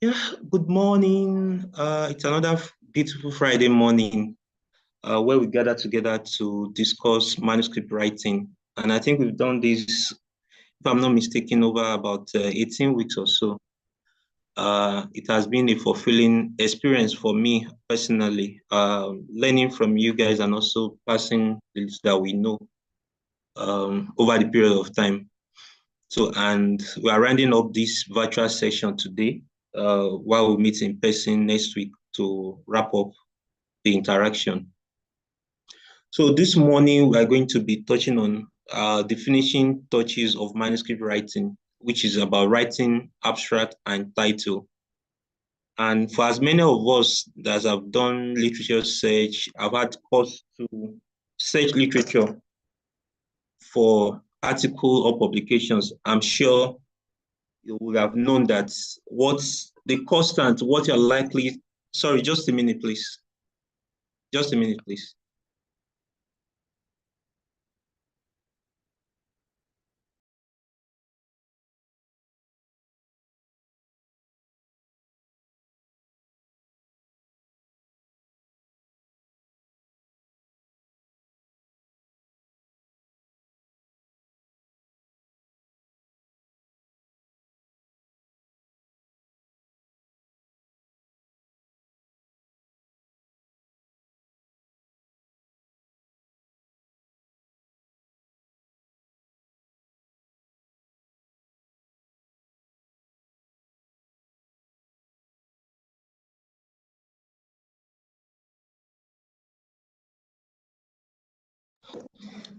Yeah, good morning. It's another beautiful Friday morning where we gather together to discuss manuscript writing. And I think we've done this, if I'm not mistaken, over about 18 weeks or so. It has been a fulfilling experience for me personally, learning from you guys and also passing the list that we know over the period of time. So, and we are rounding up this virtual session today, while we meet in person next week to wrap up the interaction. So this morning, we are going to be touching on the finishing touches of manuscript writing, which is about writing abstract and title. And for as many of us that have done literature search, I've had course to search literature for article or publications, I'm sure you would have known that what's the constant, what you're likely, sorry, just a minute, please. Just a minute, please.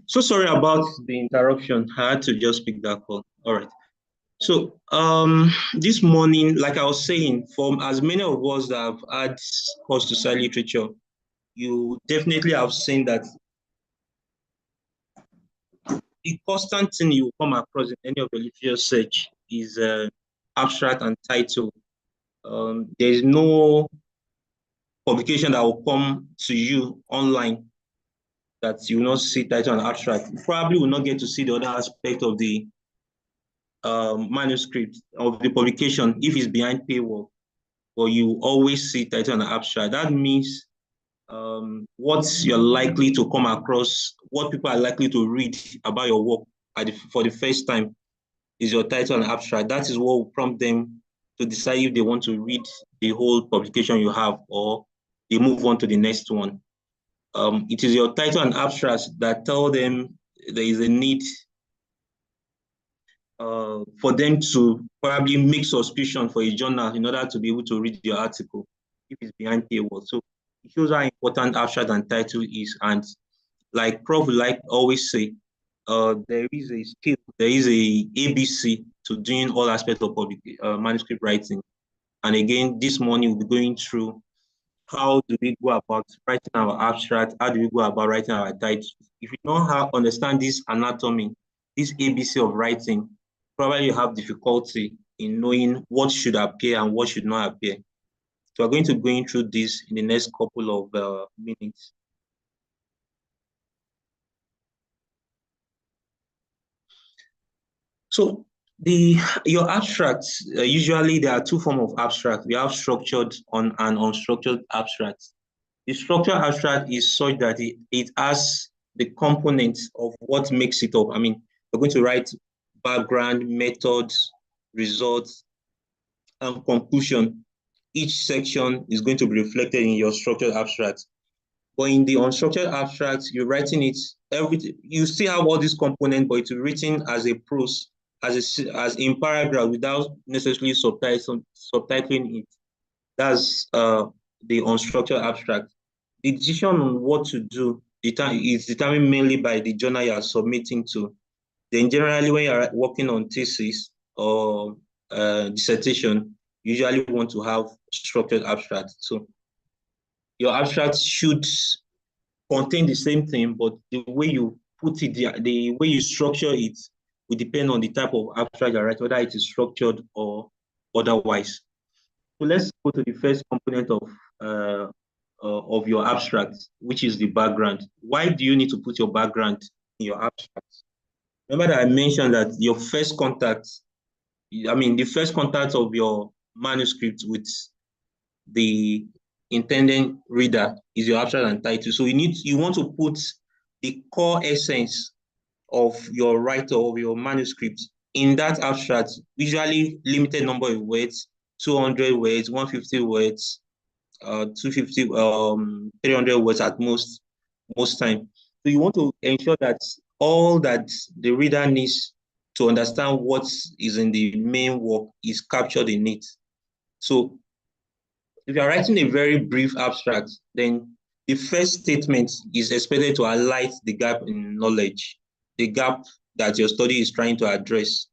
So sorry about the interruption. I had to just pick that call. All right. So this morning, like I was saying, for as many of us that have had course to science literature, you definitely have seen that the constant thing you come across in any of the literature search is abstract and title. There is no publication that will come to you online that you will not see title and abstract. You probably will not get to see the other aspect of the manuscript of the publication if it's behind paywall, but you always see title and abstract. That means what you're likely to come across, what people are likely to read about your work for the first time is your title and abstract. That is what will prompt them to decide if they want to read the whole publication you have or they move on to the next one. It is your title and abstracts that tell them there is a need for them to probably make subscription for a journal in order to be able to read your article if it's behind paywall. So it shows how important abstract and title is. And like Prof like always say, there is a skill, there is a ABC to doing all aspects of public manuscript writing. And again, this morning we'll be going through how do we go about writing our abstract, how do we go about writing our title. If you don't understand this anatomy, this ABC of writing, probably you have difficulty in knowing what should appear and what should not appear. So we're going to be going through this in the next couple of minutes. So your abstracts, usually there are two forms of abstract. We have structured and unstructured abstracts. The structured abstract is such that it has the components of what makes it up. I mean, we're going to write background, methods, results, and conclusion. Each section is going to be reflected in your structured abstract. But in the unstructured abstract, you're writing it, everything, you still have all these components, but it's written as a prose, as in paragraph without necessarily subtitling it. That's the unstructured abstract. The decision on what to do is determined mainly by the journal you are submitting to. Then generally when you're working on thesis or dissertation, you usually want to have structured abstract. So your abstract should contain the same thing, but the way you put it, the way you structure it will depend on the type of abstract you write, whether it is structured or otherwise. So let's go to the first component of your abstract, which is the background. Why do you need to put your background in your abstract? Remember that I mentioned that your first contact, I mean, the first contact of your manuscript with the intended reader is your abstract and title. So you want to put the core essence of your writer of your manuscript in that abstract, usually limited number of words, 200 words, 150 words, 250, 300 words at most time. So you want to ensure that all that the reader needs to understand what is in the main work is captured in it. So if you're writing a very brief abstract, then the first statement is expected to highlight the gap in knowledge, the gap that your study is trying to address.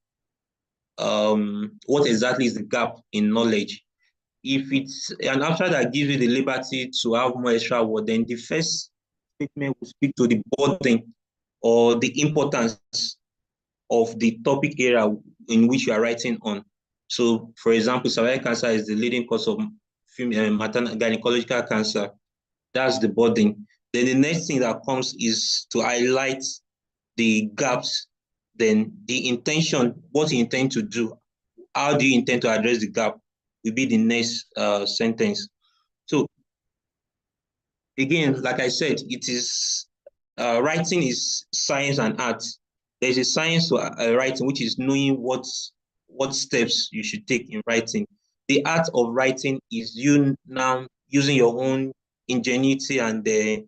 What exactly is the gap in knowledge? If it's an abstract that gives you the liberty to have more extra word, then the first statement will speak to the burden or the importance of the topic area in which you are writing on. So, for example, cervical cancer is the leading cause of maternal gynecological cancer. That's the burden. Then the next thing that comes is to highlight the gaps, then the intention, what you intend to do, how do you intend to address the gap will be the next sentence. So again, like I said, it is writing is science and art. There's a science to writing, which is knowing what steps you should take in writing. The art of writing is you now using your own ingenuity and the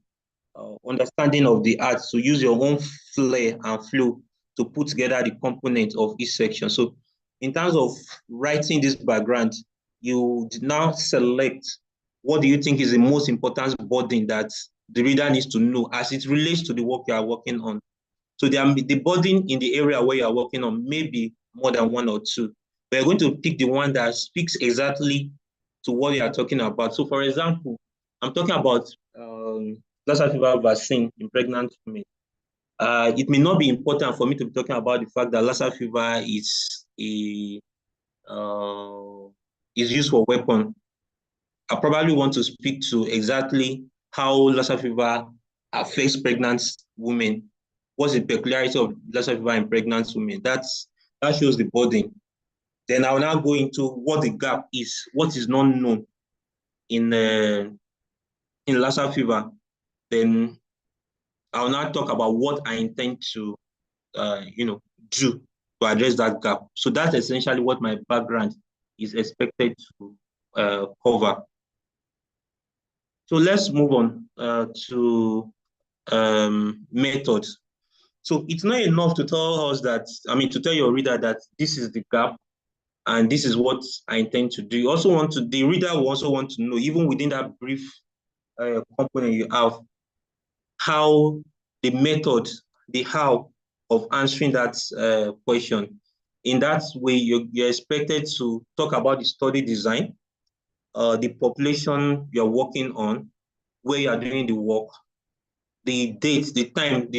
understanding of the art. So use your own flair and flow to put together the components of each section. So in terms of writing this background, you now select what do you think is the most important burden that the reader needs to know as it relates to the work you are working on. So the burden in the area where you are working on may be more than one or two. We're going to pick the one that speaks exactly to what you are talking about. So for example, I'm talking about Lassa fever vaccine in pregnant women. It may not be important for me to be talking about the fact that Lassa fever is used for weapon. I probably want to speak to exactly how Lassa fever affects pregnant women. What's the peculiarity of Lassa fever in pregnant women? That shows the burden. Then I'll now go into what the gap is, what is not known in Lassa fever. Then I'll now talk about what I intend to, do to address that gap. So that's essentially what my background is expected to cover. So let's move on to methods. So it's not enough to tell us that, to tell your reader that this is the gap and this is what I intend to do. You also want to, the reader will also want to know, even within that brief component you have, how the method, the how of answering that question. In that way, you're expected to talk about the study design, the population you're working on, where you are doing the work, the date, the time,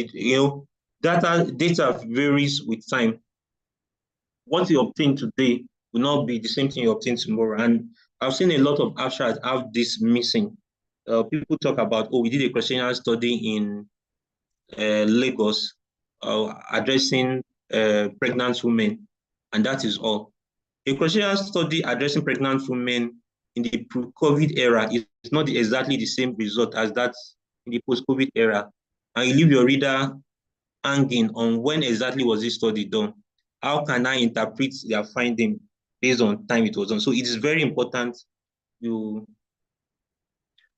data varies with time. What you obtain today will not be the same thing you obtain tomorrow. And I've seen a lot of abstracts have this missing. People talk about, oh, we did a questionnaire study in Lagos addressing pregnant women, and that is all. A questionnaire study addressing pregnant women in the pre-COVID era is not exactly the same result as that in the post-COVID era. And you leave your reader hanging on when exactly was this study done. How can I interpret their finding based on time it was done? So it is very important you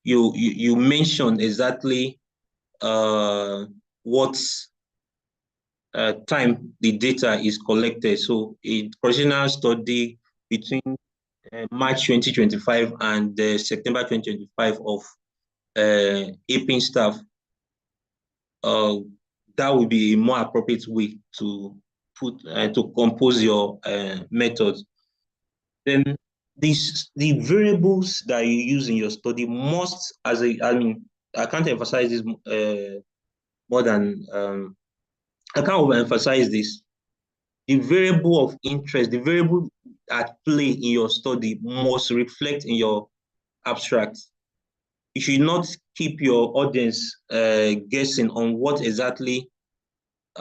mention exactly what time the data is collected. So a questionnaire study between March 2025 and September 2025 of APIN staff, that would be a more appropriate way to put to compose your method. Then the variables that you use in your study must, I can't emphasize this more than I can't overemphasize this. The variable of interest, the variable at play in your study must reflect in your abstract. You should not keep your audience guessing on what exactly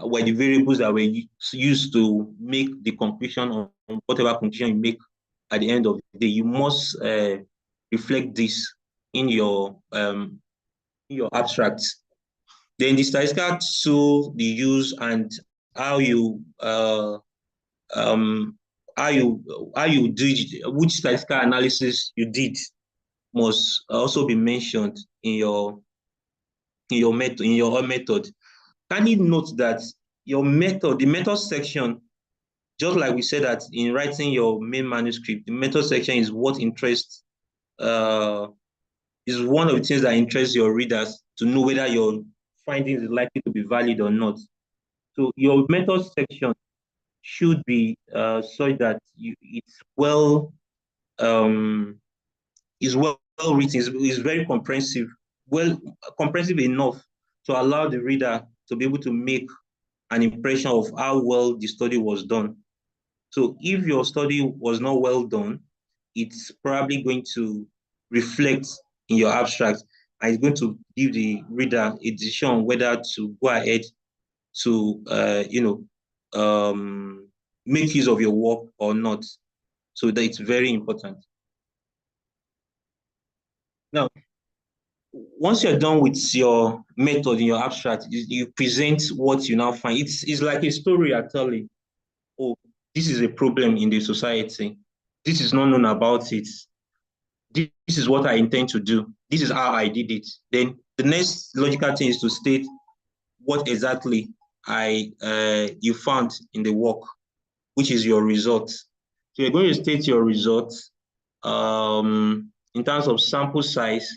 were the variables that were used to make the conclusion on whatever conclusion you make at the end of the day. You must reflect this in your abstracts. Then the statistical tool you use and how you um, how you how you did which statistical analysis you did must also be mentioned in your own method. Kindly note that the method section, just like we said that in writing your main manuscript, the method section is what interests uh, is one of the things that interests your readers to know whether your findings is likely to be valid or not. So your method section should be such that it's um, well written, is very comprehensive, well comprehensive enough to allow the reader to be able to make an impression of how well the study was done. So if your study was not well done, it's probably going to reflect in your abstract and it's going to give the reader a decision on whether to go ahead to make use of your work or not. So that it's very important. Now, once you're done with your method in your abstract, you present what you now find. It's like a story you're telling. Oh, this is a problem in the society. This is not known about it. This is what I intend to do. This is how I did it. Then the next logical thing is to state what exactly you found in the work, which is your result. So you're going to state your results in terms of sample size,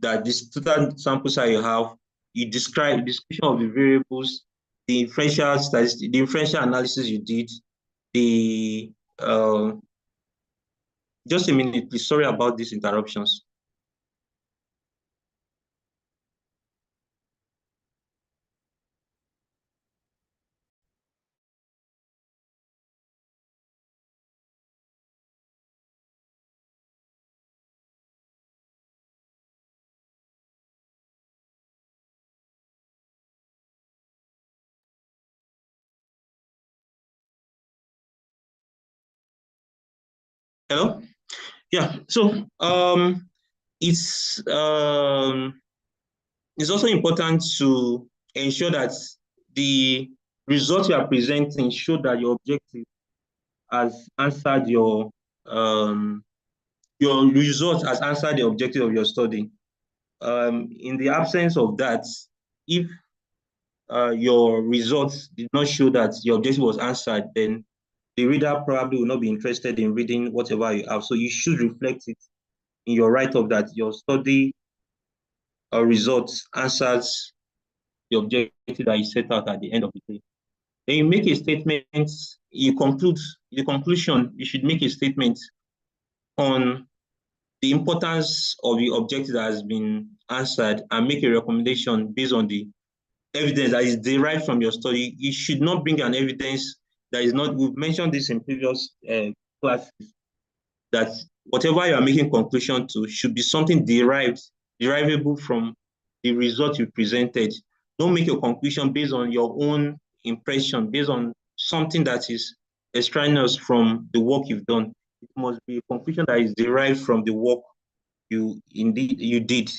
that this total sample size you have, you describe the description of the variables, the inferential statistics, the inferential analysis you did, the just a minute, please. Sorry about these interruptions. Hello? Yeah. So it's also important to ensure that the results you are presenting show that your objective has answered your result has answered the objective of your study. In the absence of that, if your results did not show that your objective was answered, then the reader probably will not be interested in reading whatever you have. So you should reflect it in your write-up that your study results answers the objective that you set out at the end of the day. Then you make a statement, you conclude, the conclusion, you should make a statement on the importance of the objective that has been answered and make a recommendation based on the evidence that is derived from your study. You should not bring an evidence that is not, we've mentioned this in previous classes, that whatever you are making conclusion to should be something derivable from the result you presented. Don't make a conclusion based on your own impression, based on something that is extraneous from the work you've done. It must be a conclusion that is derived from the work you did.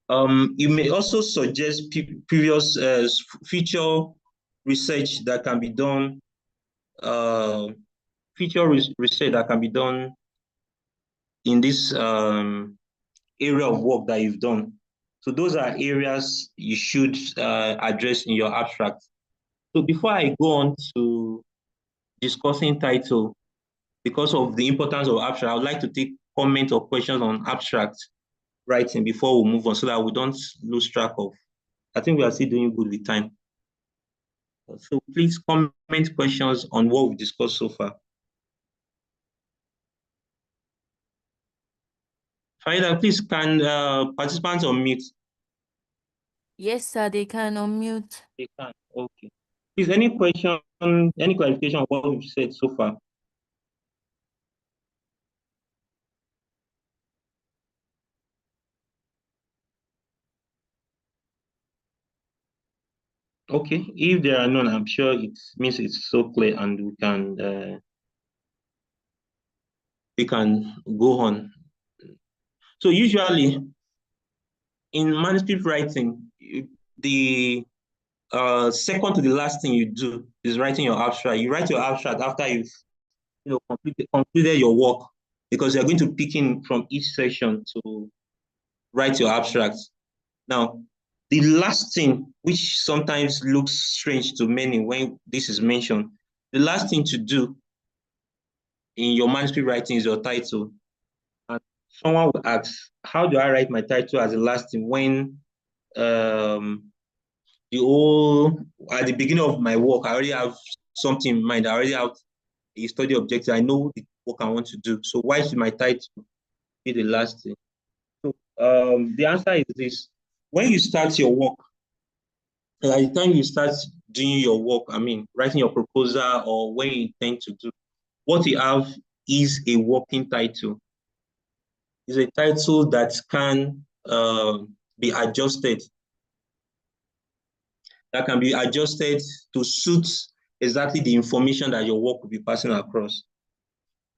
You may also suggest previous future research that can be done, research that can be done in this area of work that you've done. So those are areas you should address in your abstract. So before I go on to discussing title, because of the importance of abstract, I would like to take comment or questions on abstract writing before we move on so that we don't lose track of. I think we are still doing good with time. So please comment questions on what we discussed so far. Farida, please can participants unmute? Yes, sir, they can unmute. They can, okay. Please, any question, any clarification on what we've said so far? Okay, if there are none, I'm sure it means it's so clear and we can we can go on. So usually in manuscript writing, the second to the last thing you do is writing your abstract. You write your abstract after you've concluded your work, because you're going to pick in from each section to write your abstract. Now, the last thing, which sometimes looks strange to many when this is mentioned, the last thing to do in your manuscript writing is your title. And someone will ask, how do I write my title as the last thing when at the beginning of my work, I already have something in mind. I already have a study objective. I know the work I want to do. So why should my title be the last thing? So the answer is this. When you start your work, at the time you start doing your work, writing your proposal or when you intend to do, what you have is a working title. It's a title that can be adjusted, to suit exactly the information that your work will be passing across.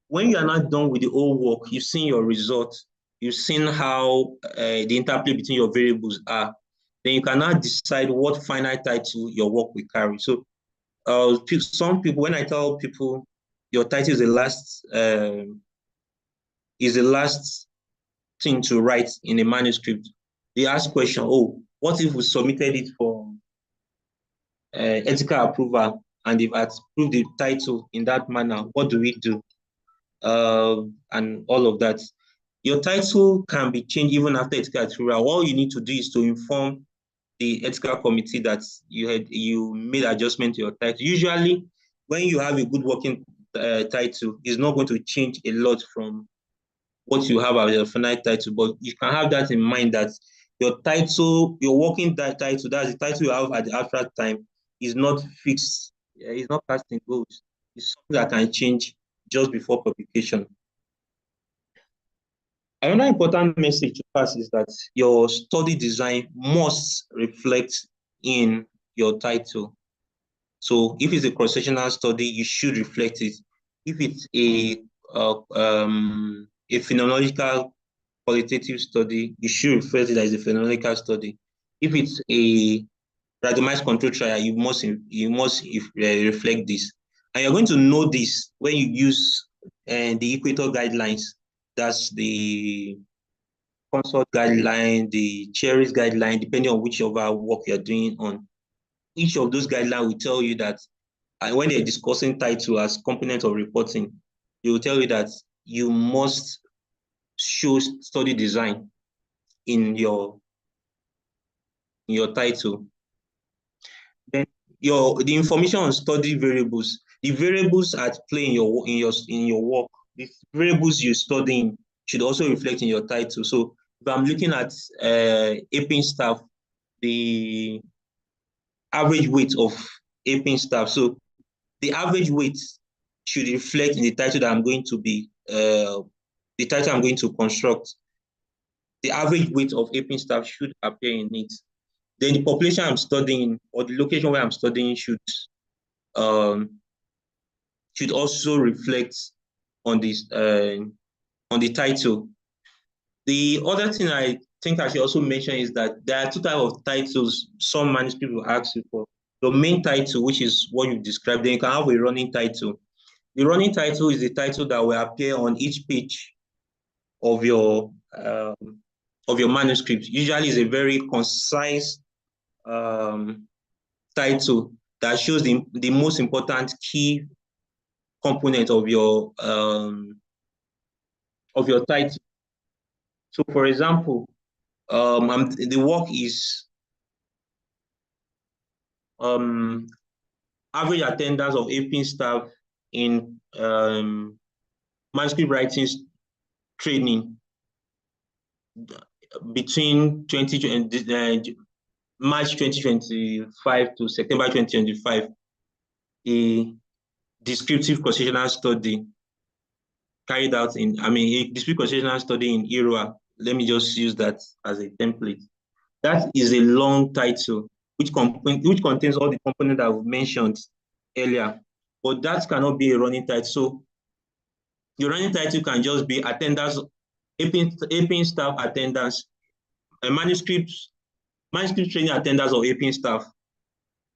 When you are not done with the whole work, you've seen your result, you've seen how the interplay between your variables are, then you can now decide what final title your work will carry. So some people, when I tell people your title is the last thing to write in a manuscript, they ask question, oh, what if we submitted it for ethical approval and they've approved the title in that manner? What do we do? And all of that. Your title can be changed even after ethical approval. All you need to do is to inform the ethical committee that you made adjustment to your title. Usually, when you have a good working title, it's not going to change a lot from what you have as your final title, but you can have that in mind that your title, your working title, that's the title you have at the abstract time, is not fixed. It's not cast in gold. It's something that can change just before publication. Another important message to pass is that your study design must reflect in your title. So if it's a cross-sectional study, you should reflect it. If it's a phenomenological qualitative study, you should reflect it as a phenomenological study. If it's a randomized control trial, you must reflect this. And you're going to know this when you use the Equator guidelines. That's the consult guideline, the Cherries guideline, depending on which of our work you're doing on. Each of those guidelines will tell you that when they're discussing title as component of reporting, they will tell you that you must show study design in your title. Then the information on study variables, the variables at play in your work, the variables you're studying should also reflect in your title. So if I'm looking at APIN staff, the average weight of APIN staff, so the average weight should reflect in the title that I'm going to be the title I'm going to construct. The average weight of APIN staff should appear in it. Then the population I'm studying or the location where I'm studying should also reflect on this on the title. The other thing I think I should also mention is that there are two types of titles some manuscripts will ask you for. The main title, which is what you described, then you can have a running title. The running title is the title that will appear on each page of your manuscript. Usually, is a very concise title that shows the most important key component of your title. So, for example, the work is average attendance of APIN staff in manuscript writing training between March 2025 to September 2025, a descriptive cross-sectional study carried out a descriptive cross-sectional study in IRWA. Let me just use that as a template. That is a long title, which contains all the components that we've mentioned earlier, but that cannot be a running title. So Your running title can just be attendance, APIN staff attendance, manuscript training attendance of APIN staff.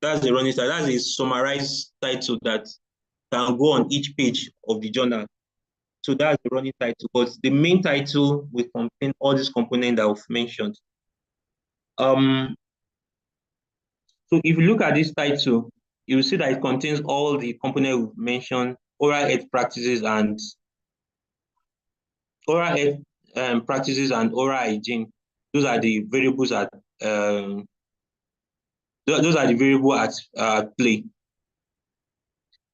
That's the running title. That's a summarized title that can go on each page of the journal. So that's the running title. But the main title will contain all these components that I've mentioned. So if you look at this title, you will see that it contains all the components we've mentioned: oral health practices and oral hygiene. Those are the variables at play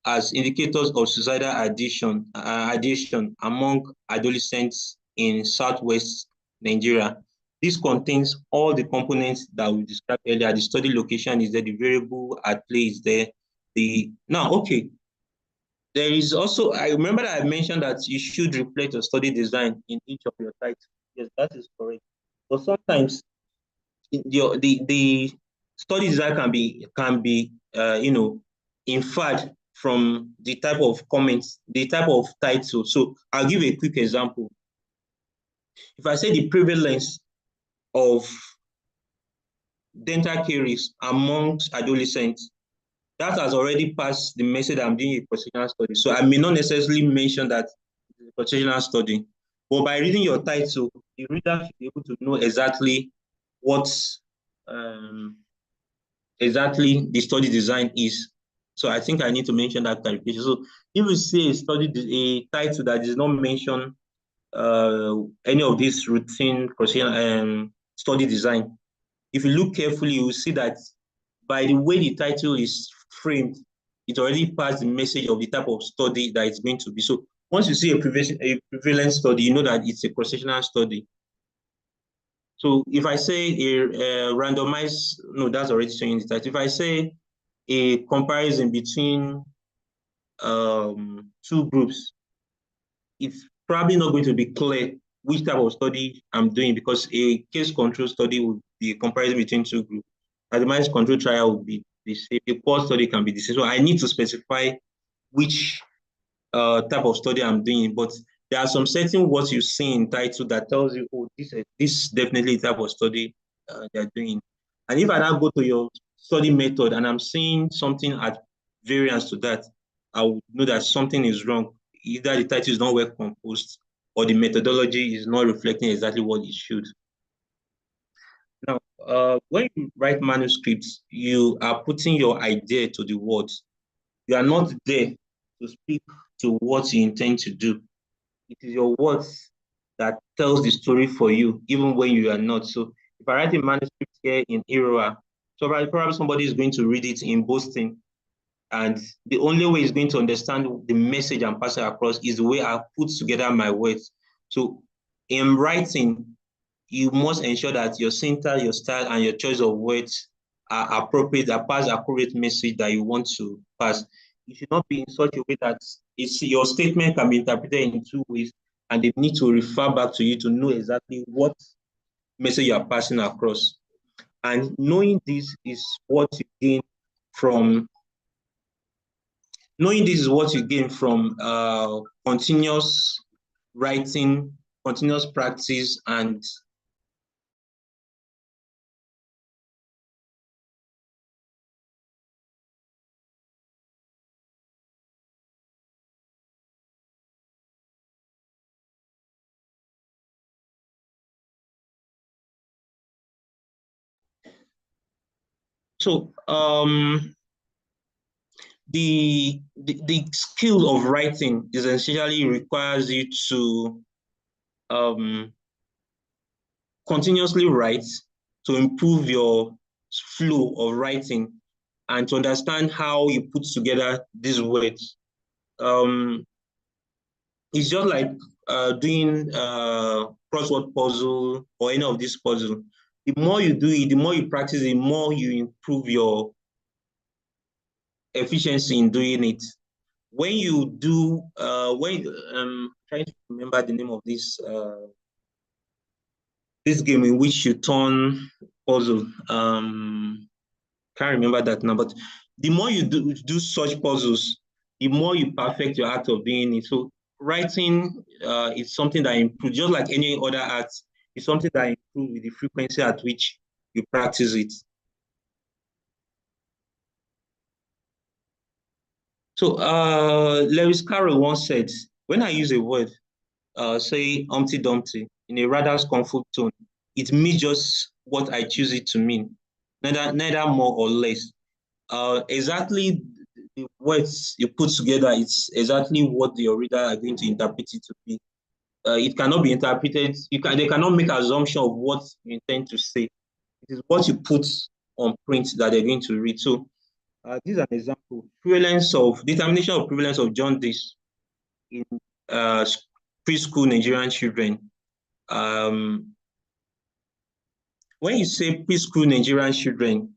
as indicators of suicidal ideation among adolescents in Southwest Nigeria. This contains all the components that we described earlier. The study location is there, the variable at play is there. There is also, I remember that I mentioned that you should reflect your study design in each of your titles. Yes, that is correct. But sometimes the study design can be inferred from the type of comments, the type of title. So I'll give a quick example. If I say the prevalence of dental caries amongst adolescents, that has already passed the message that I'm doing a cross-sectional study. So I may not necessarily mention that it's a cross-sectional study, but by reading your title, the reader should be able to know exactly what exactly the study design is. So I think I need to mention that clarification. So if you see a title that does not mention any of this routine study design, if you look carefully, you will see that by the way the title is framed, it already passed the message of the type of study that it's going to be. So once you see a prevalence study, you know that it's a cross-sectional study. So if I say a randomized, no, that's already showing the title. If I say a comparison between two groups, it's probably not going to be clear which type of study I'm doing, because a case control study would be a comparison between two groups. A randomized control trial would be the same. A core study can be the same. So I need to specify which type of study I'm doing. But there are some certain words you see in title that tells you, oh, this is definitely the type of study they're doing. And if I now go to your study method and I'm seeing something at variance to that, I would know that something is wrong. Either the title is not well composed or the methodology is not reflecting exactly what it should. Now, when you write manuscripts, you are putting your idea to the words. You are not there to speak to what you intend to do. It is your words that tells the story for you, even when you are not. So if I write a manuscript here in Iroa, so probably somebody is going to read it in Boston, and the only way he's going to understand the message I'm passing across is the way I put together my words. So in writing, you must ensure that your syntax, your style, and your choice of words are appropriate, that pass the appropriate message that you want to pass. It should not be in such a way that your statement can be interpreted in two ways, and they need to refer back to you to know exactly what message you are passing across. And knowing this is what you gain from continuous writing, continuous practice, and so the skill of writing essentially requires you to continuously write, to improve your flow of writing, and to understand how you put together these words. It's just like doing crossword puzzle or any of these puzzle. The more you do it, the more you practice, the more you improve your efficiency in doing it. When you do, trying to remember the name of this game in which you turn puzzle. Can't remember that now, but the more you do such puzzles, the more you perfect your art of doing it. So writing is something that improves, just like any other art, it's something that improves with the frequency at which you practice it. So Lewis Carroll once said, when I use a word, say Humpty Dumpty, in a rather scornful tone, it means just what I choose it to mean, neither more or less. Exactly the words you put together, it's exactly what your reader are going to interpret it to be. It cannot be interpreted. They cannot make assumption of what you intend to say. It is what you put on print that they're going to read. So this is an example. Prevalence of determination of prevalence of jaundice in uh, preschool Nigerian children. Um, when you say preschool Nigerian children,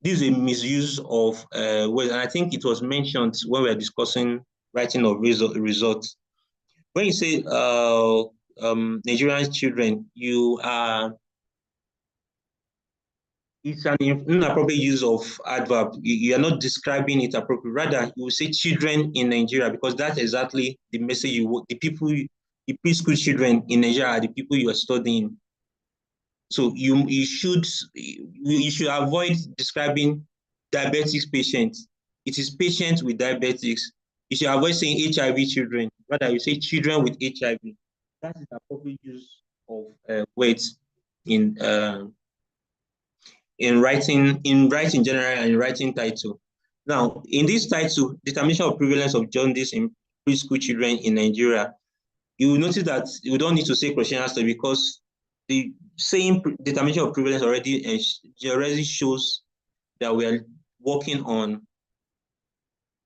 this is a misuse of words, and I think it was mentioned when we were discussing writing of results. When you say Nigerian children, it's an inappropriate use of adverb. You are not describing it appropriately. Rather, you will say children in Nigeria, because that's exactly the message the people, the preschool children in Nigeria are the people you are studying. So you should avoid describing diabetics patients. It is patients with diabetics. You should avoid saying HIV children. Rather, you say children with HIV. That is the appropriate use of words in writing general and in writing title. Now, in this title, determination of prevalence of jaundice in preschool children in Nigeria, you will notice that you don't need to say Christian study, because the same determination of prevalence already shows that we are working on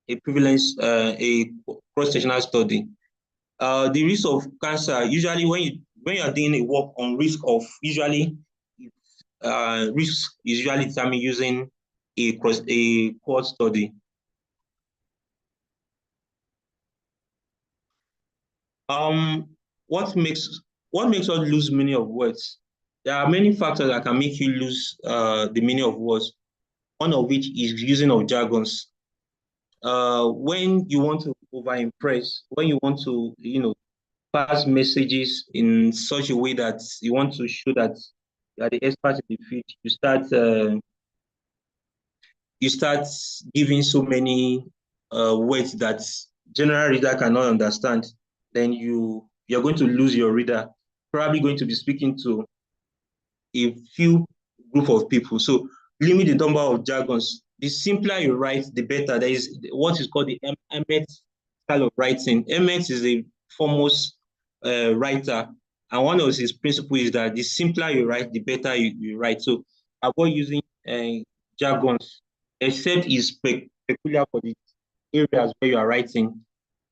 a prevalence, a cross-sectional study. The risk of cancer, usually when you are doing a work on risk of, usually risk is usually determined using a cohort study. Um, what makes us lose meaning of words? There are many factors that can make you lose the meaning of words. One of which is using of jargons. When you want to over impress, when you want to, pass messages in such a way that you want to show that you are the expert in the field, you start giving so many words that general reader cannot understand. Then you're going to lose your reader. Probably going to be speaking to a few group of people. So limit the number of jargons. The simpler you write, the better. There is what is called the Emmett style of writing. Emmett is a foremost writer, and one of his principles is that the simpler you write, the better you write. So avoid using jargons, except it's peculiar for the areas where you are writing,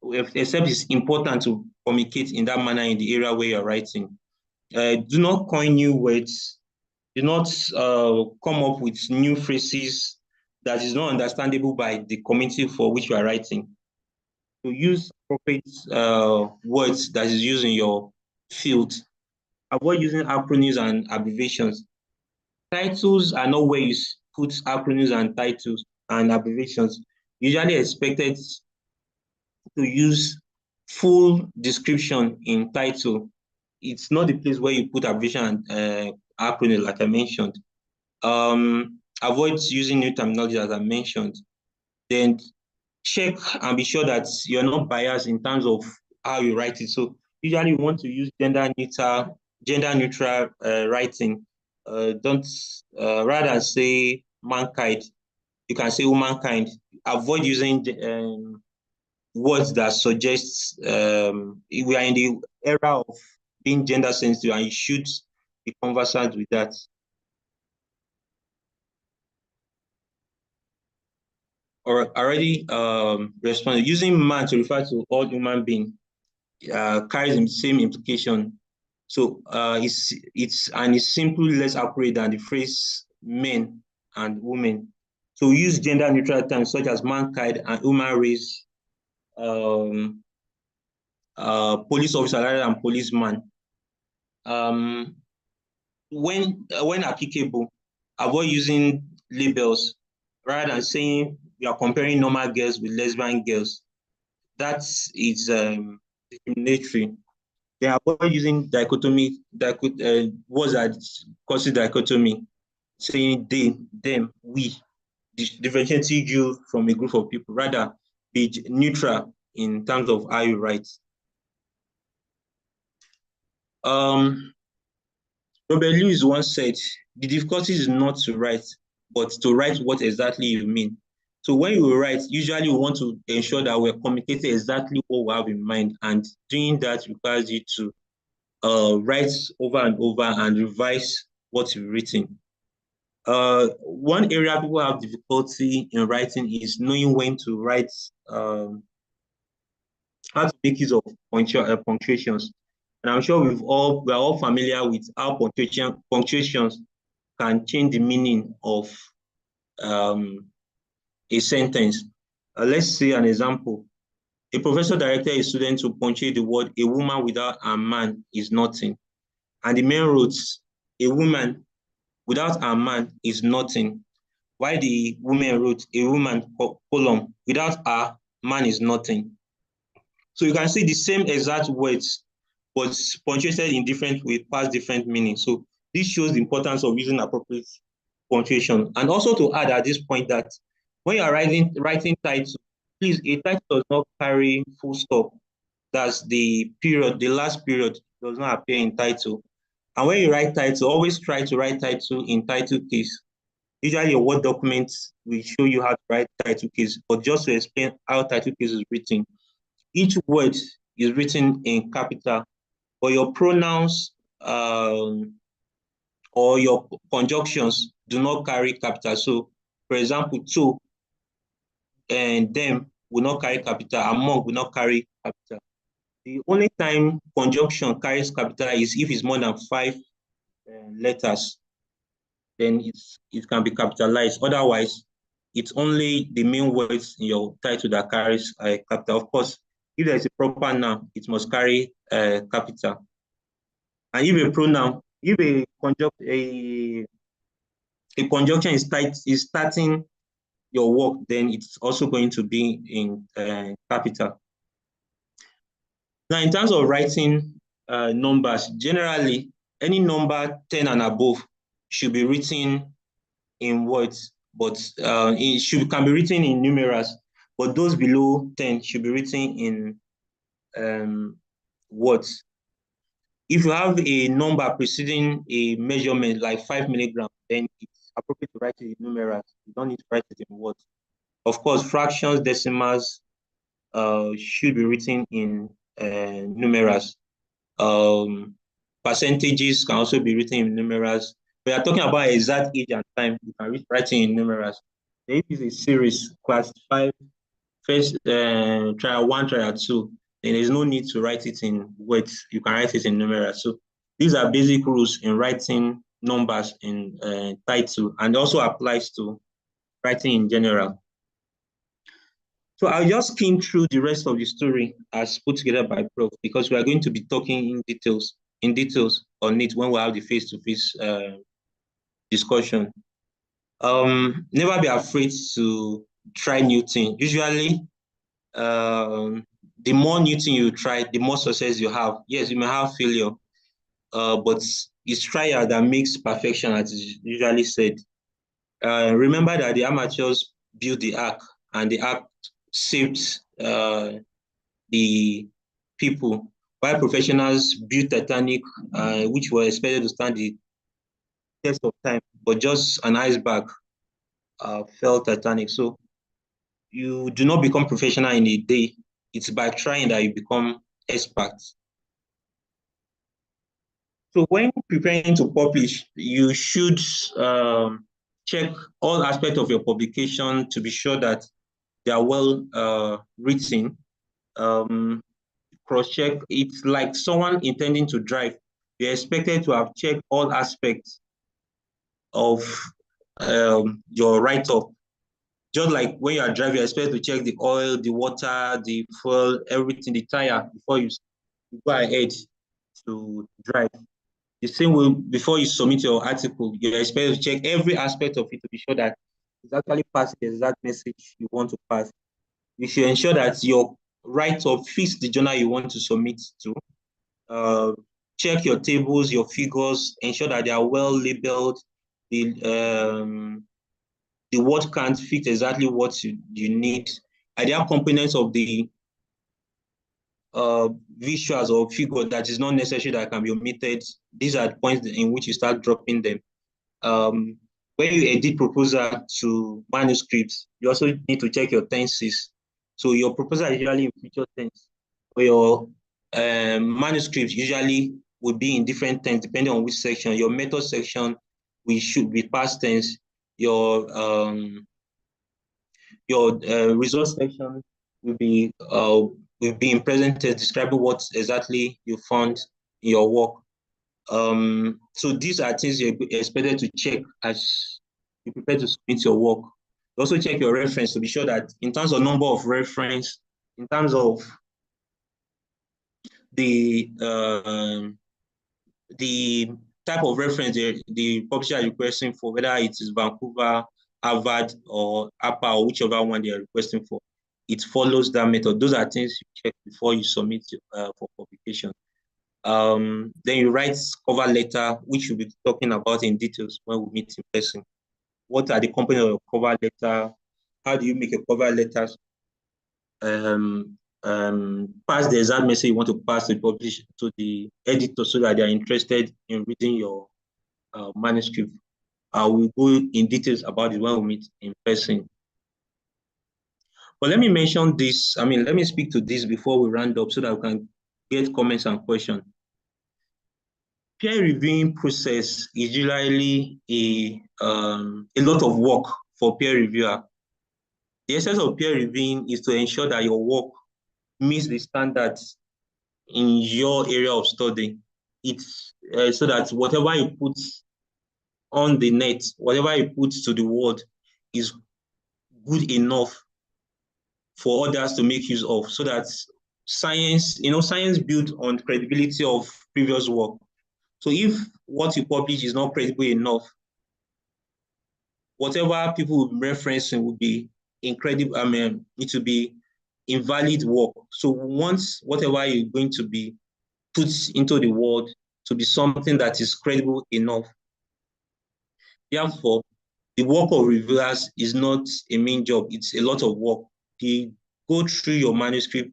except it's important to communicate in that manner in the area where you're writing. Do not coin new words. Do not come up with new phrases that is not understandable by the community for which you are writing. To use appropriate words that is used in your field. Avoid using acronyms and abbreviations. Titles are not where you put acronyms and titles and abbreviations. Usually expected to use full description in title. It's not the place where you put abbreviation and acronym, like I mentioned. Avoid using new terminology, as I mentioned. Then check and be sure that you're not biased in terms of how you write it. So usually you want to use gender neutral writing. Don't rather than say mankind, you can say womankind. Avoid using words that suggest we are in the era of being gender sensitive, and you should be conversant with that. Or already responded. Using man to refer to all human beings carries the same implication. So it's simply less accurate than the phrase men and women. So we use gender neutral terms such as mankind and human race, um, police officer rather than policeman. Um, when applicable, avoid using labels rather than saying you are comparing normal girls with lesbian girls. That is discriminatory. They avoid using words that causes dichotomy, saying they, them, we, differentiating you from a group of people. Rather, be neutral in terms of how you write. Robert Lewis once said, the difficulty is not to write, but to write what exactly you mean. So when you write, usually we want to ensure that we're communicating exactly what we have in mind, and doing that requires you to write over and over and revise what you've written. One area people have difficulty in writing is knowing when to write, how to make use of punctuations. And I'm sure we're all familiar with how punctuations can change the meaning of a sentence. Let's see an example. A professor directed a student to punctuate the word "a woman without a man is nothing." And the man wrote, "A woman without a man is nothing." While the woman wrote, "A woman, column, without a man is nothing." So you can see the same exact words, but punctuated in different ways, past different meanings. So this shows the importance of using appropriate punctuation. And also to add at this point that when you are writing titles, please, a title does not carry full stop. That's the period, the last period does not appear in title. And when you write title, always try to write title in title case. Usually your Word document will show you how to write title case, but just to explain how title case is written, each word is written in capital, but your pronouns or your conjunctions do not carry capital. So, for example, to and them will not carry capital, among will not carry capital. The only time conjunction carries capital is if it's more than 5 letters, then it can be capitalized. Otherwise, it's only the main words in your title that carries capital. Of course, if there's a proper noun, it must carry capital. And if a pronoun, if a conjunction is starting your work, then it's also going to be in capital. Now, in terms of writing numbers, generally, any number 10 and above should be written in words, but it can be written in numerals, but those below 10 should be written in words. If you have a number preceding a measurement like 5 milligrams, then it's appropriate to write it in numerals. You don't need to write it in words. Of course, fractions, decimals should be written in numerals. Percentages can also be written in numerals. We are talking about exact age and time. You can write it in numerals. If it's a series, class 5, first trial 1, trial 2, then there's no need to write it in words. You can write it in numerals. So these are basic rules in writing numbers in title, and also applies to writing in general. So I'll just skim through the rest of the story as put together by Prof, because we are going to be talking in details on it when we have the face-to-face discussion. Never be afraid to try new things. Usually, the more new thing you try, the more success you have. Yes, you may have failure, but it's trial that makes perfection, as is usually said. Remember that the amateurs built the ark, and the ark saved the people, while professionals built Titanic, which were expected to stand the test of time, but just an iceberg fell Titanic. So you do not become professional in a day. It's by trying that you become expert. So when preparing to publish, you should check all aspects of your publication to be sure that they are well written. Cross-check. It's like someone intending to drive. You're expected to have checked all aspects of your write-up. Just like when you are driving, you're expected to check the oil, the water, the fuel, everything, the tire, before you go ahead to drive. The same way, before you submit your article, you're expected to check every aspect of it to be sure that it's actually passing the exact message you want to pass. You should ensure that your write or fix the journal you want to submit to. Check your tables, your figures, ensure that they are well labeled. The word count fit exactly what you need. Are there components of the visuals or figure that is not necessary that can be omitted? These are the points in which you start dropping them. When you edit proposal to manuscripts, you also need to check your tenses. So your proposal is usually in future tense, or your manuscript usually will be in different tense depending on which section. Your method section should be past tense. Your resource section will be in present tense, describing what exactly you found in your work. So these are things you're expected to check as you prepare to submit your work. You also check your reference to be sure that in terms of number of reference, in terms of the type of reference the publisher is requesting for, whether it is Vancouver, Harvard, or APA, or whichever one they are requesting for, it follows that method. Those are things you check before you submit for publication. Then you write cover letter, which we'll be talking about in details when we meet in person. What are the components of your cover letter? How do you make a cover letter? Pass the exact message you want to pass to the editor so that they are interested in reading your manuscript. I will go in details about it when we meet in person. But let me mention this. Let me speak to this before we round up so that we can get comments and questions. Peer reviewing process is usually a lot of work for peer reviewer. The essence of peer reviewing is to ensure that your work meets the standards in your area of study. It's so that whatever you put on the net, whatever you put to the world is good enough for others to make use of, so that science builds on credibility of previous work. So if what you publish is not credible enough, whatever people will be referencing will be incredible. It will be invalid work. So once whatever you're going to be put into the world to be something that is credible enough. Therefore, the work of reviewers is not a main job. It's a lot of work. They go through your manuscript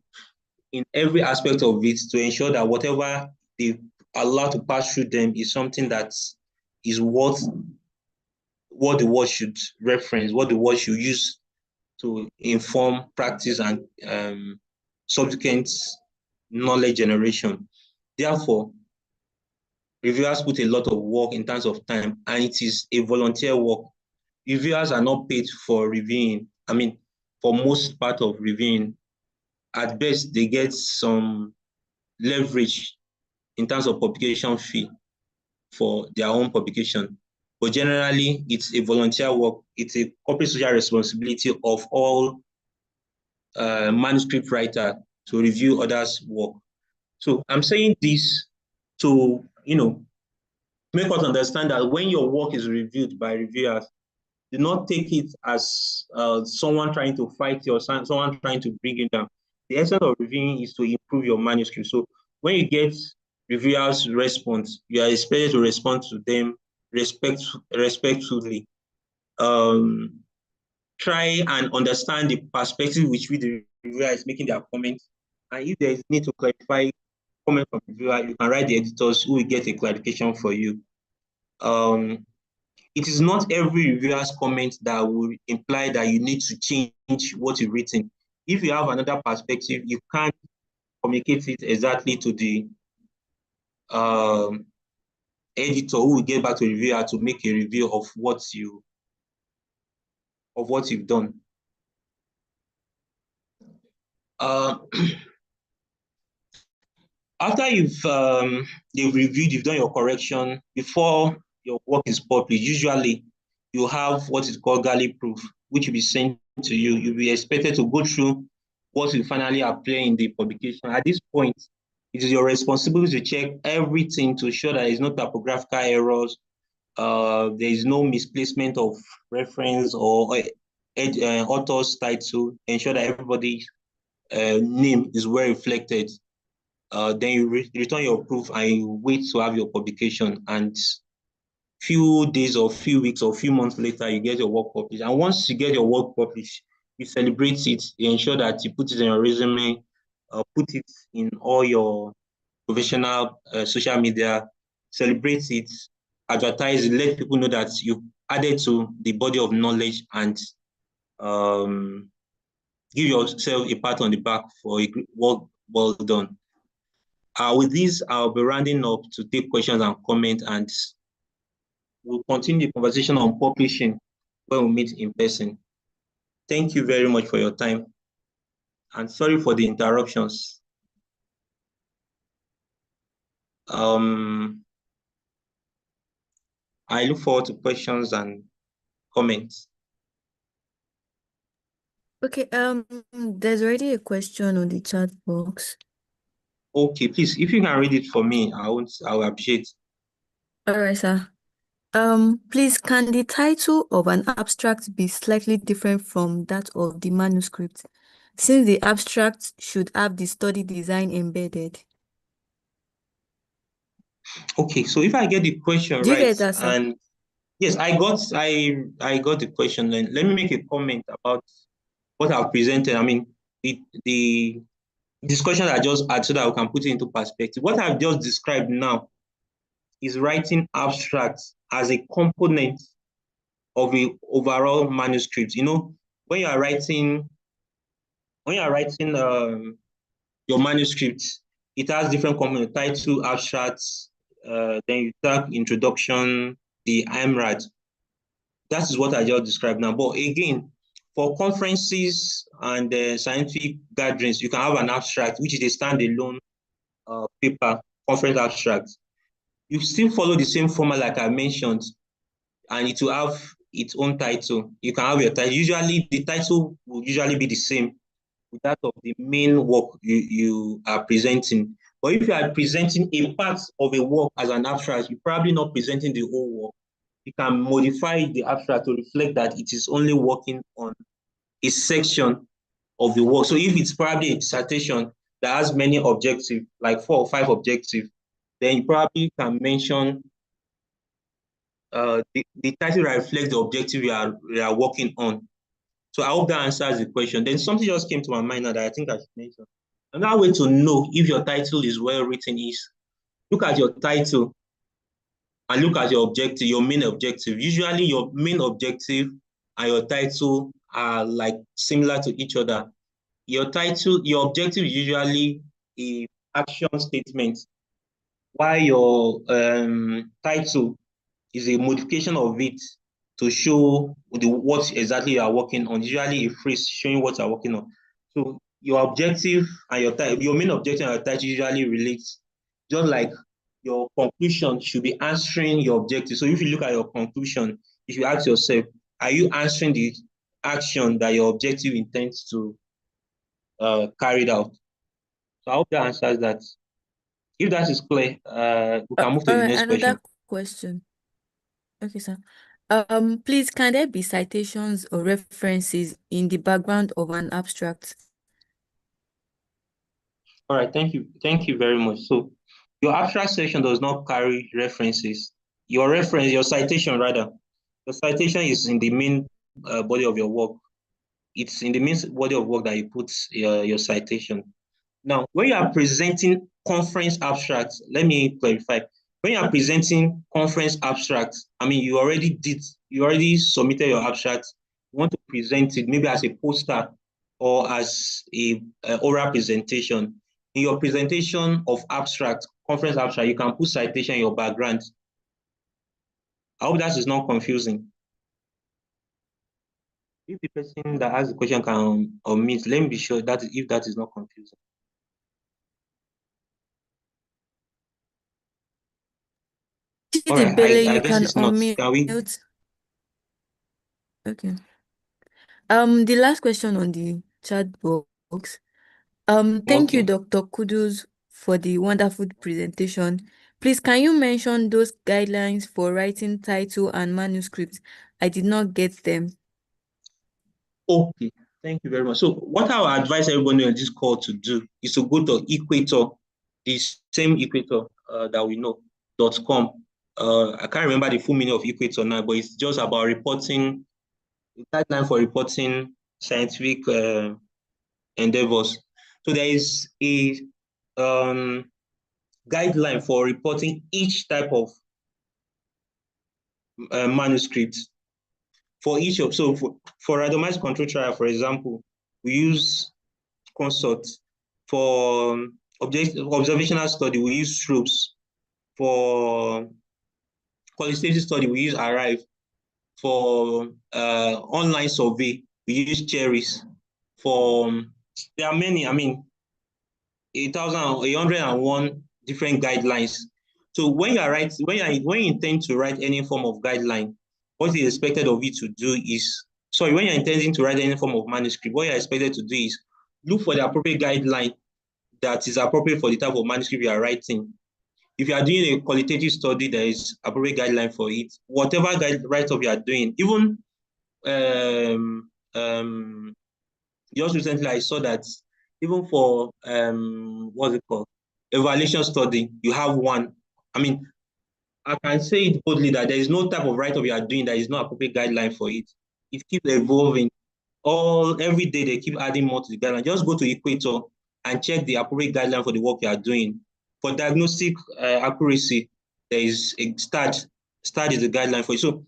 in every aspect of it to ensure that whatever they allow to pass through them is something that is what the world should reference, what the world should use to inform practice and subsequent knowledge generation. Therefore, reviewers put a lot of work in terms of time, and it is a volunteer work. Reviewers are not paid for reviewing. For most part of reviewing, at best, they get some leverage in terms of publication fee for their own publication. But generally, it's a volunteer work. It's a corporate social responsibility of all manuscript writer to review others' work. So I'm saying this to, make us understand that when your work is reviewed by reviewers, do not take it as someone trying to fight you or someone trying to bring you down. The essence of reviewing is to improve your manuscript. So when you get reviewers' response, you are expected to respond to them respectfully. Try and understand the perspective which the reviewer is making their comments. And if there is need to clarify comment from the reviewer, you can write the editors who will get a clarification for you. It is not every reviewer's comment that will imply that you need to change what you've written. If you have another perspective, you can't communicate it exactly to the editor who will get back to the reviewer to make a review of what you've done. After they've reviewed, you've done your correction, before your work is published, usually you have what is called galley proof, which will be sent to you. You'll be expected to go through what you finally apply in the publication. At this point, it is your responsibility to check everything to ensure that there is no typographical errors, there is no misplacement of reference or author's title, ensure that everybody name is well reflected, then you return your proof and you wait to have your publication. And few days or few weeks or few months later, you get your work published. And once you get your work published, you celebrate it. You ensure that you put it in your resume, put it in all your professional social media, celebrate it, advertise it, let people know that you've added to the body of knowledge, and um, give yourself a pat on the back for work well done. With this, I'll be rounding up to take questions and comments, and we'll continue the conversation on publishing when we meet in person. Thank you very much for your time, and sorry for the interruptions. I look forward to questions and comments. Okay, there's already a question on the chat box. Okay, please, if you can read it for me, I will appreciate. All right, sir. Please, can the title of an abstract be slightly different from that of the manuscript, since the abstract should have the study design embedded? Okay, so if I get the question Do you right, get that, sir? and yes, I got the question. Then let me make a comment about what I've presented. I mean, the discussion I just had, so that we can put it into perspective. What I've just described now is writing abstracts as a component of a overall manuscript. You know, when you are writing your manuscript, it has different components: title, abstracts, then you tag introduction, the IMRAD. That is what I just described now. But again, for conferences and scientific gatherings, you can have an abstract, which is a standalone paper, conference abstract. You still follow the same format like I mentioned, and it will have its own title. You can have your title. Usually, the title will usually be the same with that of the main work you are presenting. But if you are presenting a part of a work as an abstract, you're probably not presenting the whole work. You can modify the abstract to reflect that it is only working on a section of the work. So if it's probably a dissertation that has many objectives, like 4 or 5 objectives, then you probably can mention the title that reflects the objective you are working on. So I hope that answers the question. Then something just came to my mind now that I think I should mention. Another way to know if your title is well written is look at your title and look at your objective, your main objective. Usually your main objective and your title are like similar to each other. Your title, your objective is usually a action statement, while your title is a modification of it to show what exactly you are working on, usually a phrase showing what you are working on. So your objective and your main objective and your title usually relates, just like your conclusion should be answering your objective. So if you look at your conclusion, you should ask yourself, are you answering the action that your objective intends to carry out? So I hope that answers that. If that is clear, we can move to All the right, next question. another question. Okay, sir. Please, can there be citations or references in the background of an abstract? All right, thank you. Thank you very much. So your abstract section does not carry references. Your citation rather, the citation is in the main body of your work. It's in the main body of work that you put your citation. Now, when you are presenting conference abstracts, let me clarify. When you are presenting conference abstracts, I mean, you already submitted your abstract. You want to present it maybe as a poster or as a oral presentation. In your presentation of abstract, conference abstract, you can put citation in your background. I hope that is not confusing. If the person that has the question can omit, let me be sure that if that is not confusing. All right, Chidebele, I you guess can it's not. Can we? unmute. Okay. The last question on the chat box. Thank you, Okay. Dr. Kudus, for the wonderful presentation. Please, can you mention those guidelines for writing title and manuscript? I did not get them. Okay. Thank you very much. So what I would advise everybody on this call to do is to go to Equator, the same Equator that we know, .com. I can't remember the full meaning of Equator now, but it's just about reporting, guideline for reporting scientific endeavors. So there is a guideline for reporting each type of manuscript for each of, so for randomized control trial, for example, we use consort. For observational study, we use troops. For qualitative study, we use arrive. For online survey, we use cherries. For there are many, I mean, 1,101 different guidelines. So when you intend to write any form of guideline, what is expected of you to do is, sorry, when you're intending to write any form of manuscript, what you're expected to do is look for the appropriate guideline that is appropriate for the type of manuscript you are writing. If you are doing a qualitative study, there is appropriate guideline for it. Whatever write-up you are doing, even just recently I saw that even for what's it called, evaluation study, you have one. I mean, I can say it boldly that there is no type of write-up you are doing that is not appropriate guideline for it. It keeps evolving. Every day they keep adding more to the guideline. Just go to Equator and check the appropriate guideline for the work you are doing. For diagnostic accuracy, there is a start is the guideline for you. So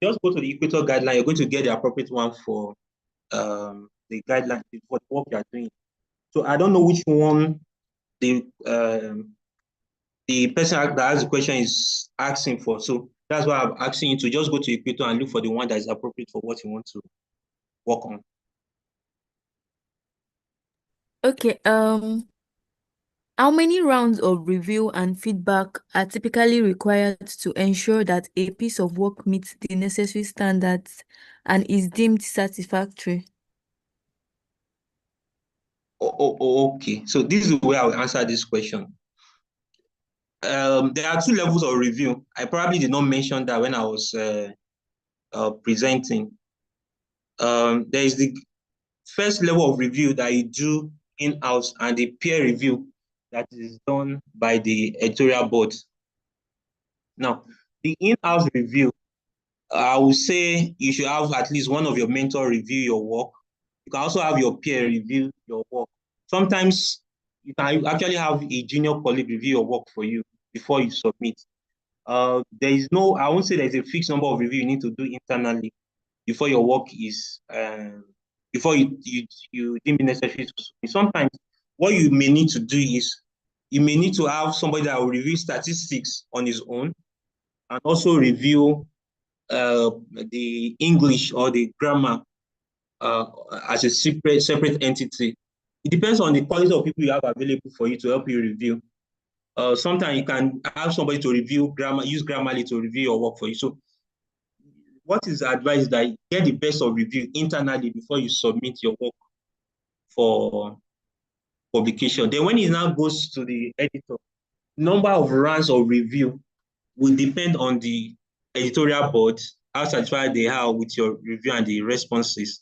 just go to the Equator guideline. You're going to get the appropriate one for the guideline for the work you are doing. So I don't know which one the person that asked the question is asking for. So that's why I'm asking you to just go to Equator and look for the one that is appropriate for what you want to work on. Okay, how many rounds of review and feedback are typically required to ensure that a piece of work meets the necessary standards and is deemed satisfactory? Okay. So this is the way I will answer this question. There are two levels of review. I probably did not mention that when I was presenting. There is the first level of review that you do in-house and the peer review that is done by the editorial board. Now, the in-house review, I would say you should have at least one of your mentor review your work. You can also have your peer review your work. Sometimes you can actually have a junior colleague review your work for you before you submit. There is no, I won't say there's a fixed number of review you need to do internally before your work is, before you deem it necessary to submit. Sometimes what you may need to do is, you may need to have somebody that will review statistics on his own and also review the English or the grammar as a separate entity. It depends on the quality of people you have available for you to help you review. Sometimes you can have somebody to review grammar, use Grammarly to review your work for you. So what is advised that you get the best of review internally before you submit your work for publication. Then when it now goes to the editor, number of rounds of review will depend on the editorial board, how satisfied they are with your review and the responses.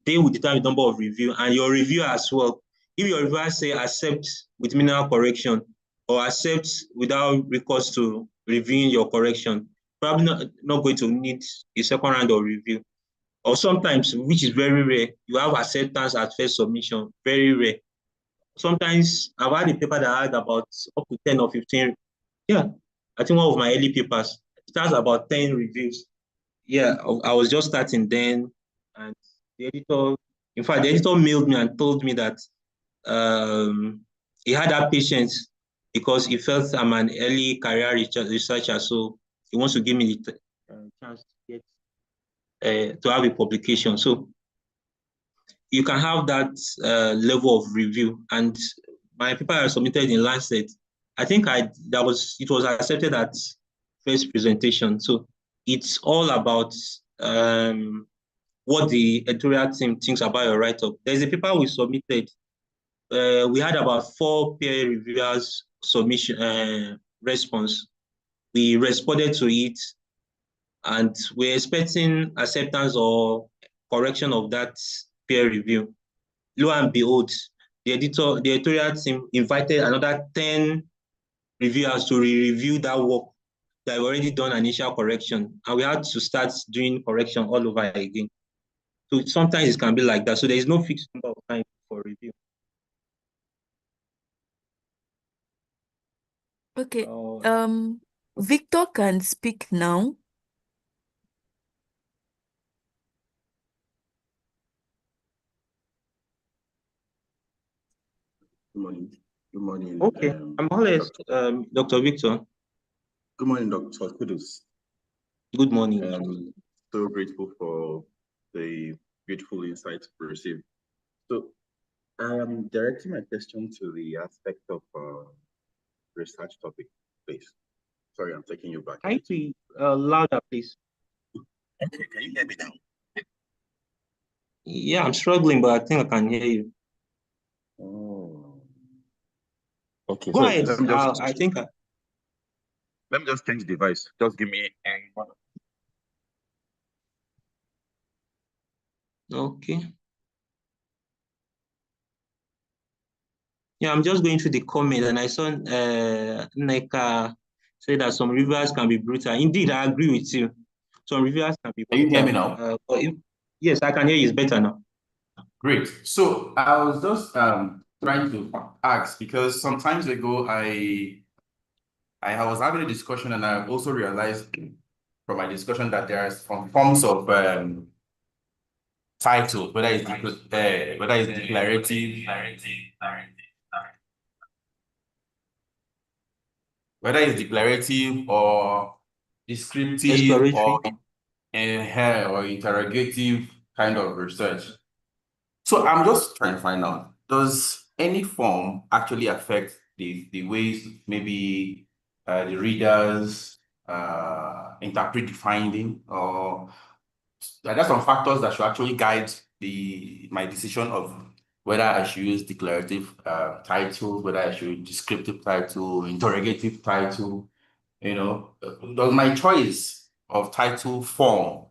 They will determine the number of review and your review as well. If your reviewer say accept with minimal correction or accept without recourse to reviewing your correction, probably not going to need a second round of review. Or sometimes, which is very rare, you have acceptance at first submission, very rare. Sometimes I've had a paper that had about up to 10 or 15. Yeah, I think one of my early papers, it has about 10 reviews. Yeah, I was just starting then, and the editor, in fact, the editor mailed me and told me that he had that patience because he felt I'm an early career researcher, so he wants to give me the chance to get to have a publication. So you can have that level of review. And my paper I submitted in Lancet, I think it was accepted at first presentation. So it's all about what the editorial team thinks about your write-up. There's a paper we submitted. We had about 4 peer reviewers submission response. We responded to it, and we're expecting acceptance or correction of that peer review. Lo and behold, the editorial team invited another 10 reviewers to review that work that have already done initial correction, and we had to start doing correction all over again. So sometimes it can be like that. So there is no fixed number of time for review. Okay. Victor can speak now. Good morning. Good morning. Okay. I'm always Dr. Victor. Good morning, Dr. Kudus. Good morning. I'm so grateful for the beautiful insights we received. So I'm directing my question to the aspect of research topic, please. Sorry, I'm taking you back. Can you be louder, please? Okay, can you hear me now? Yeah, I'm struggling, but I think I can hear you. Oh. Okay, Go so ahead. let me just, Let me just change device. Just give me one. Okay. Yeah, I'm just going through the comment and I saw Neka say that some reviewers can be brutal. Indeed, I agree with you. Some reviewers can be brutal. Can you hear me now? Yes, I can hear you. It's better now. Great. So I was just trying to ask because some times ago I was having a discussion and I also realized from my discussion that there are some forms of title, whether it's declarative, or descriptive or interrogative kind of research. So I'm just trying to find out, does any form actually affect the ways maybe the readers interpret the finding, or are there some factors that should actually guide my decision of whether I should use declarative titles, whether I should use descriptive title, interrogative title? Does my choice of title form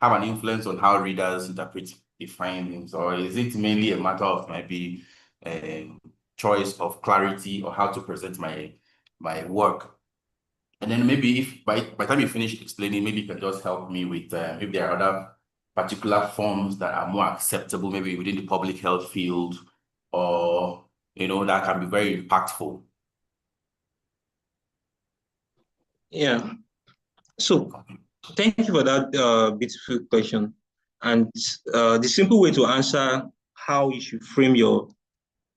have an influence on how readers interpret the findings, or is it mainly a matter of maybe choice of clarity or how to present my work? And then maybe if by the time you finish explaining, maybe you can just help me with if there are other particular forms that are more acceptable, maybe within the public health field, or that can be very impactful. Yeah. So thank you for that beautiful question. And the simple way to answer how you should frame your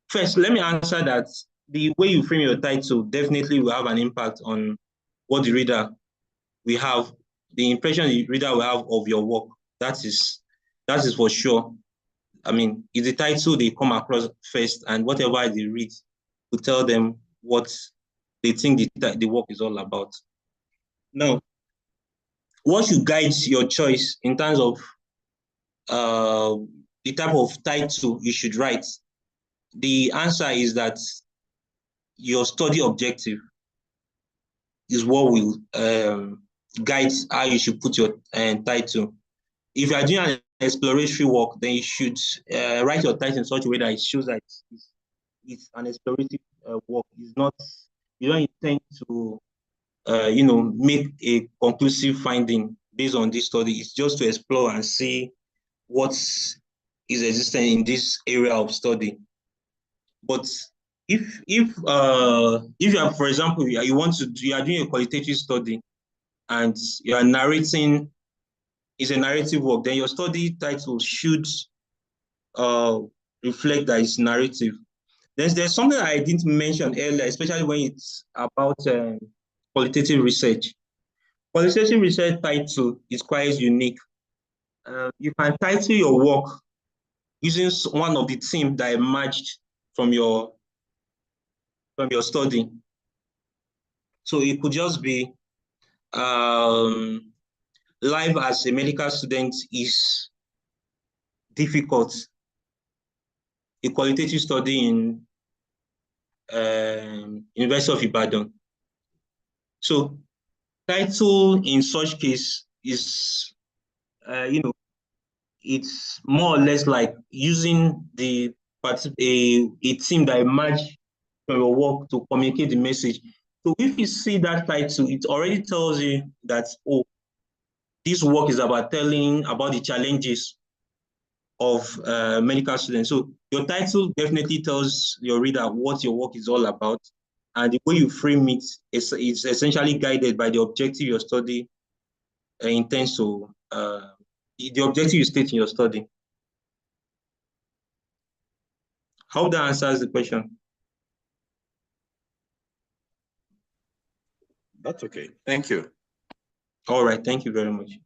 first, let me answer that the way you frame your title definitely will have an impact on what the reader will have, the impression the reader will have of your work. That is for sure. I mean, it's the title they come across first, and whatever they read will tell them what they think the work is all about. Now, what should guide your choice in terms of the type of title you should write? The answer is that your study objective is what will guide how you should put your title. If you are doing an exploratory work, then you should write your title in such a way that it shows that it's an explorative work. It's not, you don't intend to make a conclusive finding based on this study. It's just to explore and see what is existing in this area of study. But if you are, for example, you are doing a qualitative study and you are narrating, it's a narrative work, then your study title should reflect that it's narrative. There's something I didn't mention earlier, especially when it's about qualitative research. Qualitative research title is quite unique. You can title your work using one of the themes that emerged from your study. So it could just be life as a medical student is difficult. A qualitative study in University of Ibadan. So title in such case is, it's more or less like using a team that emerged from your work to communicate the message. So if you see that title, it already tells you that, oh, this work is about telling about the challenges of medical students. So your title definitely tells your reader what your work is all about, and the way you frame it is essentially guided by the objective your study intends to, the objective you state in your study. Hope that answers the question. That's okay. Thank you. All right, thank you very much.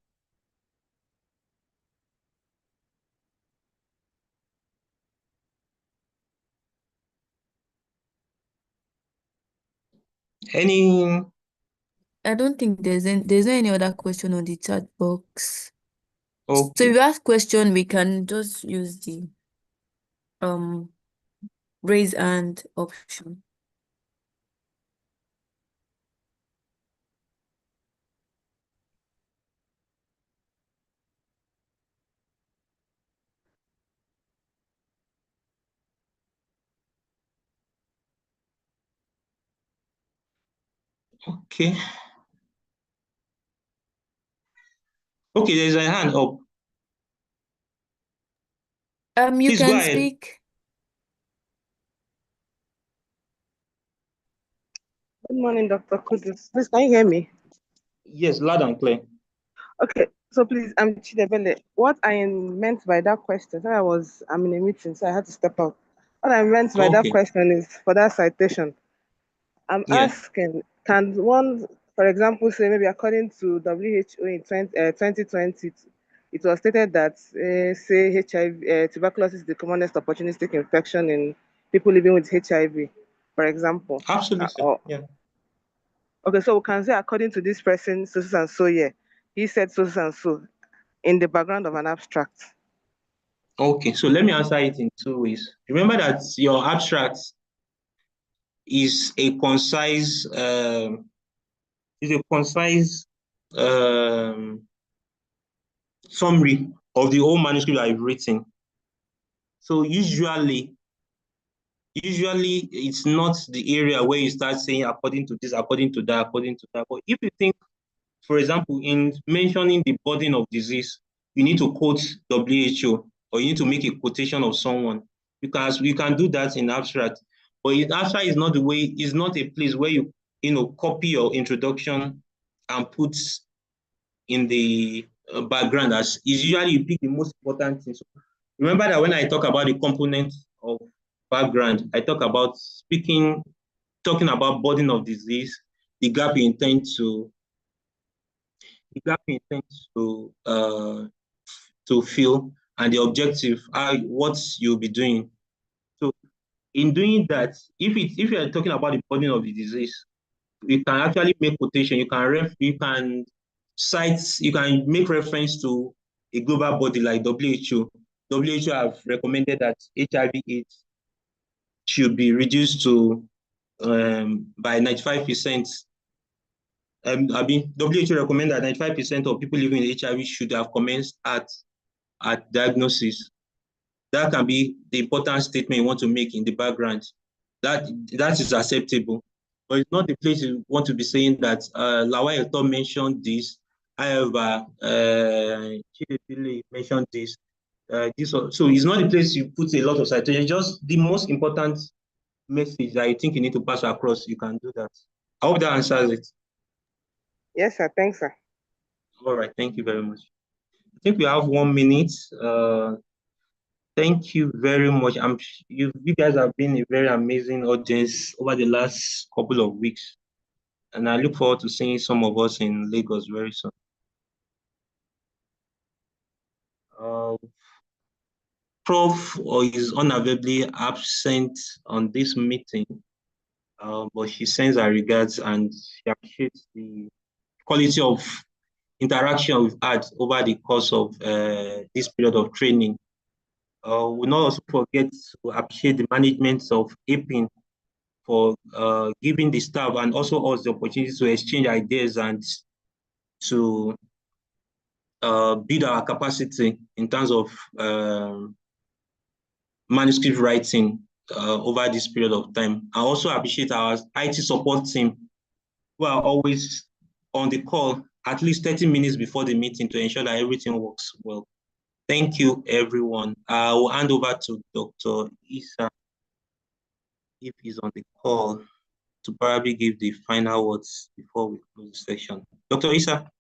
Any? I don't think there's no any other question on the chat box. So if Okay. you ask question, we can just use the raise hand option. Okay. Okay, there's a hand up. You Please go can ahead. speak. Good morning, Dr. Kudus. Please, can you hear me? Yes, loud and clear. Okay, so please, I'm Chidebele. What I meant by that question, I'm in a meeting, so I had to step out. What I meant by that Okay. question is for that citation. I'm Yeah. asking, can one, for example, say maybe according to WHO in 2020, it was stated that, say, HIV, tuberculosis is the commonest opportunistic infection in people living with HIV, for example. Absolutely. Yeah. Okay, so we can say according to this person, so and so, yeah, he said so and so in the background of an abstract. Okay, so let me answer it in two ways. Remember that your abstract is a concise summary of the whole manuscript I've written. So usually it's not the area where you start saying according to this, according to that, according to that. But if you think, for example, in mentioning the burden of disease, you need to quote WHO or you need to make a quotation of someone, because you can do that in abstract. But abstract is not the way, is not a place where you copy your introduction and put in the background. As is usually you pick the most important things. So remember that when I talk about the components of background, I talk about talking about burden of disease, the gap you intend to fill, and the objective, what you'll be doing. So in doing that, if you're talking about the burden of the disease, you can actually make quotation, you can cite, you can make reference to a global body like WHO. WHO have recommended that HIV/AIDS should be reduced to by 95%. WHO recommend that 95% of people living with HIV should have commenced at diagnosis. That can be the important statement you want to make in the background. That is acceptable, but it's not the place you want to be saying that Lawal Eto mentioned this. However, Chidebele mentioned this. So it's not the place you put a lot of citation. Just the most important message that you think you need to pass across. You can do that. I hope that answers it. Yes, sir. Thanks, sir. All right. Thank you very much. I think we have 1 minute. Thank you very much. You guys have been a very amazing audience over the last couple of weeks, and I look forward to seeing some of us in Lagos very soon. Prof is unavailably absent on this meeting, but she sends her regards and she appreciates the quality of interaction we've had over the course of this period of training. We'll not also forget to appreciate the management of APIN for giving the staff and also us the opportunity to exchange ideas and to build our capacity in terms of manuscript writing over this period of time. I also appreciate our IT support team who are always on the call at least 30 minutes before the meeting to ensure that everything works well. Thank you, everyone. I will hand over to Dr. Isa, if he's on the call, to probably give the final words before we close the section. Dr. Isa?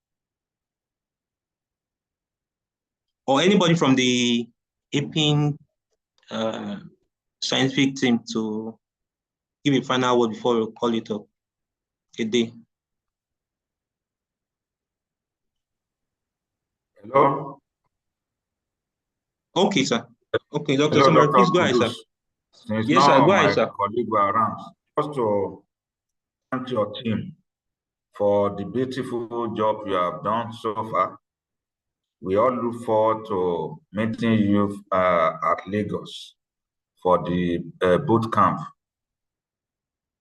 Or anybody from the APIN scientific team to give a final word before we call it up a day. Hello. Okay, sir. Okay, Dr. Hello, Somari, Dr. please go ahead, sir. Kudus. Since Yes, sir. now Go ahead, my sir. colleague were around, just to thank your team for the beautiful job you have done so far. We all look forward to meeting you at Lagos for the boot camp.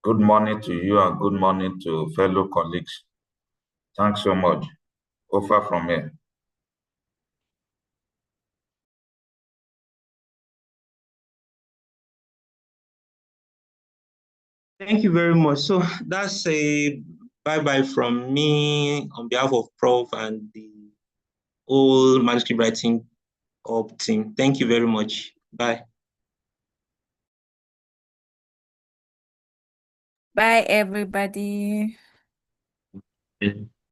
Good morning to you and good morning to fellow colleagues. Thanks so much. Over from here. Thank you very much. So that's a bye-bye from me on behalf of Prof and the whole manuscript writing up team. Thank you very much. Bye. Bye, everybody.